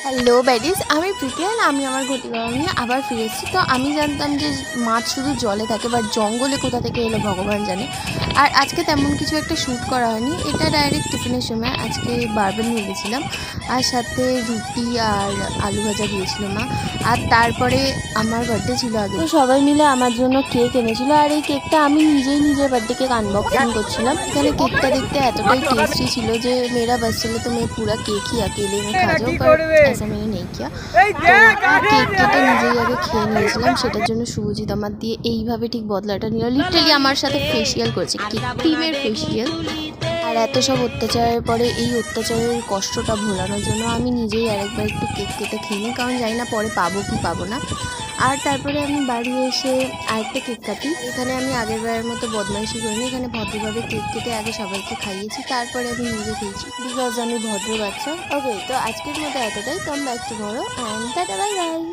Hello ব্যাডিস, আমি প্রীতিয়ান। আমি আমার ঘটি বাবা নিয়ে আবার ফিরেছি। তো আমি জানতাম যে মাছ শুধু জলে থাকে, বাট জঙ্গলে কোথা থেকে এলো ভগবান জানে। আর আজকে তেমন কিছু একটা শ্যুট করা হয়নি, এটা ডাইরেক্ট টিফিনের সময় আজকে বারবেল নিয়ে গেছিলাম, আর সাথে রুটি আর আলু ভাজা দিয়েছিল মা। আর তারপরে আমার বার্থডে ছিল আগে, তো সবাই মিলে আমার জন্য কেক এনেছিল। আর এই কেকটা আমি নিজেই নিজের বার্থডে কেক আনবক্সিং করছিলাম। এখানে কেকটা দেখতে এতটাই টেস্টি ছিল যে মেরা বাস চলে তো मैं पूरा केक ही अकेले में खा जाऊँ, पर ऐसा मैंने नहीं किया। তো কেক কেটে নিজেই আগে খেয়ে নিয়েছিলাম, সেটার জন্য শুভজিৎ আমার দিয়ে এইভাবে ঠিক বদলাটা নিল। লিটারালি আমার সাথে ফেসিয়াল করেছে, ক্রিমের ফেসিয়াল। আর এত সব অত্যাচারের পরে এই অত্যাচারের কষ্টটা ভোলানোর জন্য আমি নিজেই আরেকবার একটু কেক কেটে খেয়ে নিই, কারণ জানি না পরে পাবো কি পাবো না। আর তারপরে আমি বাড়ি এসে আরেকটা কেক কাটি। এখানে আমি আগের বারের মতো বদমাইশি করিনি, এখানে ভদ্রভাবে কেক কেটে আগে সবাইকে খাইয়েছি, তারপরে আমি নিজে খেয়েছি, বিকজ আমি ভদ্র বাচ্চা। ওকে, তো আজকের মতো এতটাই। Come back tomorrow and tata, bye by.